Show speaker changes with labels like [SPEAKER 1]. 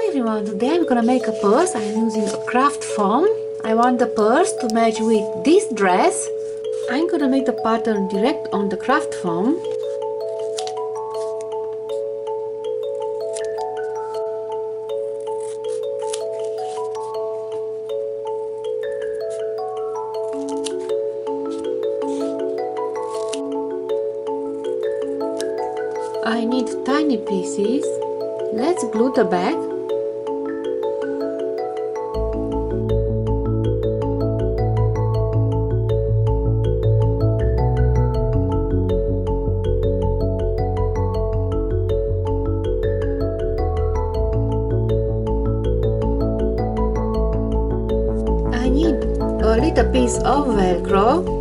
[SPEAKER 1] everyone, today I'm gonna make a purse. I'm using a craft foam. I want the purse to match with this dress. I'm gonna make the pattern direct on the craft foam. I need tiny pieces. Let's glue the back. I need a little piece of Velcro.